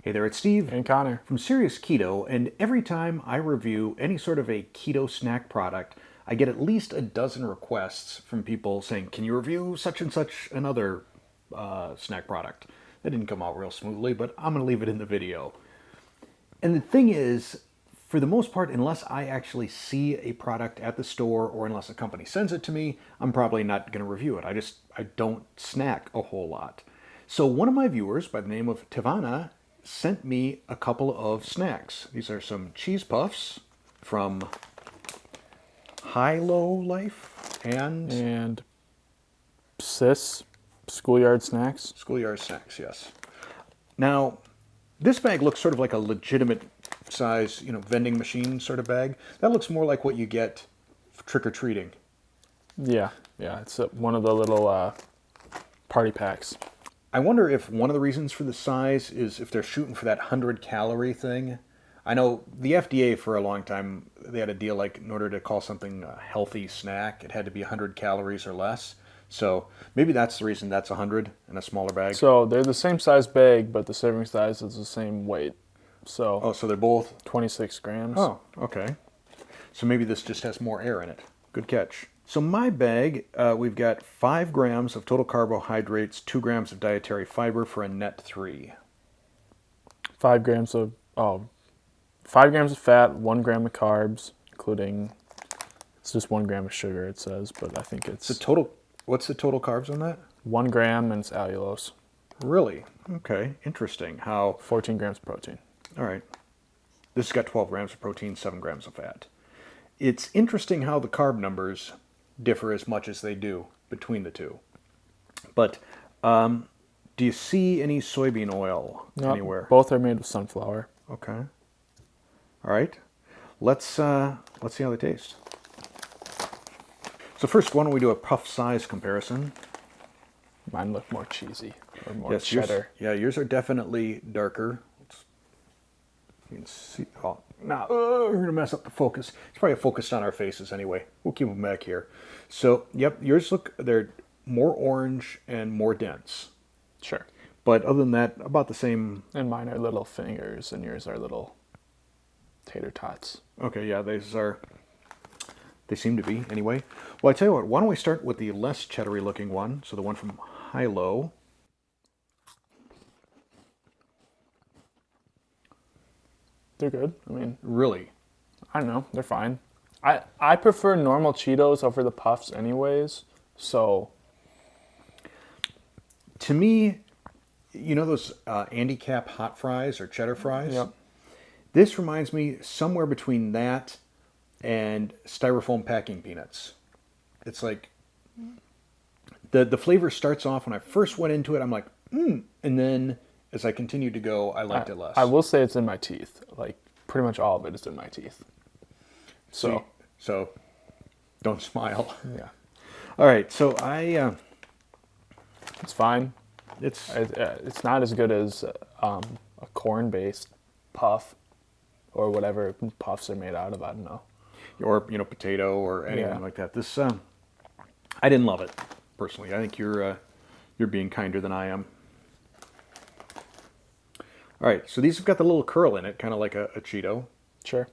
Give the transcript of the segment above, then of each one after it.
Hey there, it's Steve And Connor. from Serious Keto, and every time I review any sort of a keto snack product, I get at least a dozen requests from people saying, can you review such and such another snack product? That didn't come out real smoothly, but I'm going to leave it in the video. And the thing is, for the most part, unless I actually see a product at the store or unless a company sends it to me, I'm probably not going to review it. I don't snack a whole lot. So one of my viewers by the name of Tivana sent me a couple of snacks. These are some cheese puffs from Hilo Life And Schoolyard snacks. Schoolyard snacks, yes. Now, this bag looks sort of like a legitimate size, vending machine sort of bag. That looks more like what you get trick-or-treating. Yeah, it's one of the little party packs. I wonder if one of the reasons for the size is if they're shooting for that 100-calorie thing. I know the FDA for a long time, they had a deal like in order to call something a healthy snack, it had to be 100 calories or less. So maybe that's the reason that's 100 in a smaller bag. So they're the same size bag, but the serving size is the same weight. So So they're both 26 grams. Oh, okay. So maybe this just has more air in it. Good catch. So my bag, we've got 5 grams of total carbohydrates, 2 grams of dietary fiber for a net 3. 5 grams of 5 grams of fat, 1 gram of carbs, including it's just 1 gram of sugar. It says, but I think it's What's the total carbs on that? 1 gram and it's allulose. Really? Okay, interesting. How? 14 grams of protein. All right. This has got 12 grams of protein, 7 grams of fat. It's interesting how the carb numbers differ as much as they do between the two. But do you see any soybean oil anywhere? Both are made with sunflower. Okay. All right. Let's see how they taste. So first, why don't we do a puff size comparison? Mine look more cheesy or more cheddar. Yours are definitely darker. You can see. Oh, now we're gonna mess up the focus. It's probably focused on our faces anyway. We'll keep them back here. So, yep, yours they're more orange and more dense. Sure. But other than that, about the same. And mine are little fingers, and yours are little tater tots. Okay, yeah, they seem to be anyway. Well, I tell you what, why don't we start with the less cheddary looking one? So the one from Hilo. They're good. I mean, Really? I don't know. They're fine. I prefer normal Cheetos over the puffs anyways. So To me, you know those Andy Cap hot fries or cheddar fries? Yep. This reminds me somewhere between that and styrofoam packing peanuts. It's like the flavor starts off when I first went into it, I'm like, and then as I continued to go, I liked it less. I will say it's in my teeth. Like pretty much all of it is in my teeth. So don't smile. yeah, All right, so it's fine. it's not as good as a corn-based puff or whatever puffs are made out of. I don't know. or potato or anything Yeah. like that. This I didn't love it personally. I think you're being kinder than I am. All right, so these have got the little curl in it, kind of like a Cheeto. Sure.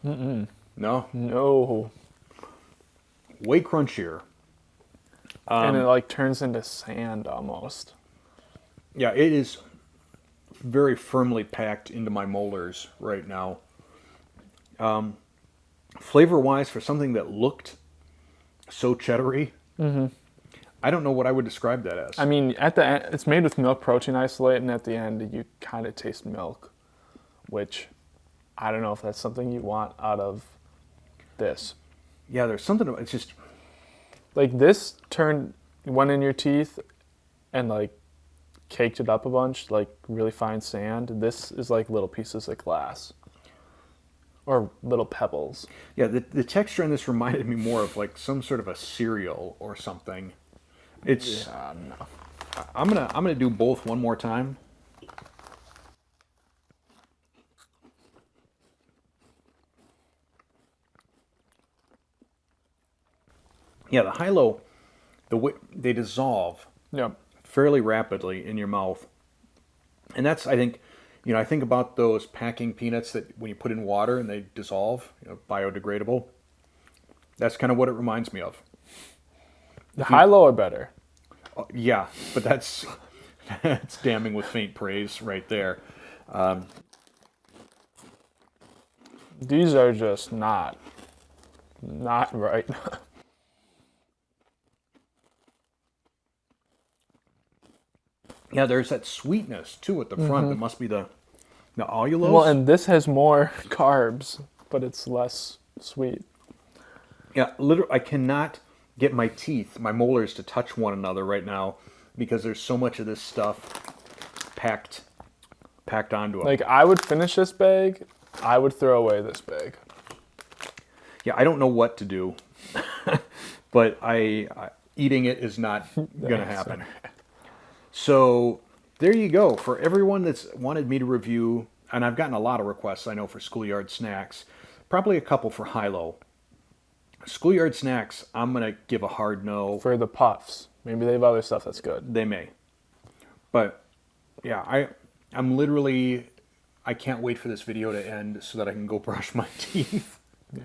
No, No. way crunchier. And it like turns into sand almost. Yeah, it is very firmly packed into my molars right now. Flavor-wise, for something that looked so cheddary, I don't know what I would describe that as. I mean, at the end, it's made with milk protein isolate, and at the end, you kind of taste milk, which I don't know if that's something you want out of this. Yeah, there's something. It's just Like this went in your teeth and like caked it up a bunch, like really fine sand. This is like little pieces of glass or little pebbles. yeah. The texture on this reminded me more of like some sort of a cereal or something. It's. No. I'm gonna do both one more time. Yeah, the Hilo, they dissolve Yeah. fairly rapidly in your mouth. And that's, I think, I think about those packing peanuts that when you put in water and they dissolve, biodegradable. That's kind of what it reminds me of. The Hilo are better. Yeah, but that's that's damning with faint praise right there. These are just not right. Yeah, there's that sweetness too at the front. That must be the allulose. Well, and this has more carbs, but it's less sweet. Yeah, literally, I cannot get my teeth, my molars, to touch one another right now because there's so much of this stuff packed onto them. Like, I would finish this bag. I would throw away this bag. Yeah, I don't know what to do, but I eating it is not gonna happen. So there you go. For everyone that's wanted me to review, and I've gotten a lot of requests, I know, for Schoolyard snacks, probably a couple for Hilo. Schoolyard snacks, I'm gonna give a hard no. For the puffs. Maybe they have other stuff that's good. They may, but yeah, I'm literally, I can't wait for this video to end so that I can go brush my teeth. Yeah.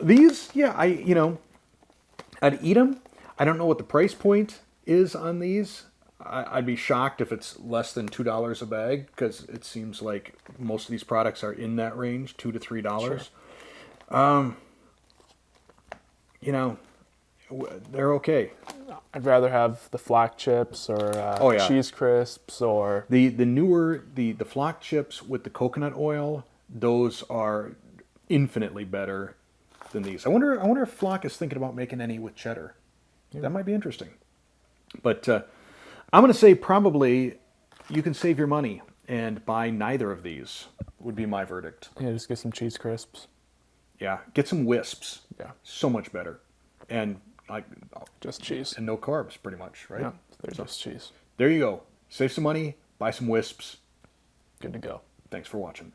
These, yeah, I'd eat them. I don't know what the price point is on these. I'd be shocked if it's less than $2 a bag because it seems like most of these products are in that range, $2 to $3. Sure. They're okay. I'd rather have the flock chips or cheese crisps or the newer the flock chips with the coconut oil. Those are infinitely better than these. I wonder if Flock is thinking about making any with cheddar. Yeah. That might be interesting. But I'm going to say probably you can save your money and buy neither of these would be my verdict. Yeah, just get some cheese crisps. Yeah, get some Wisps. Yeah. So much better. And just cheese. And no carbs, pretty much, right? Yeah, they're just cheese. There you go. Save some money, buy some Wisps. Good to go. Thanks for watching.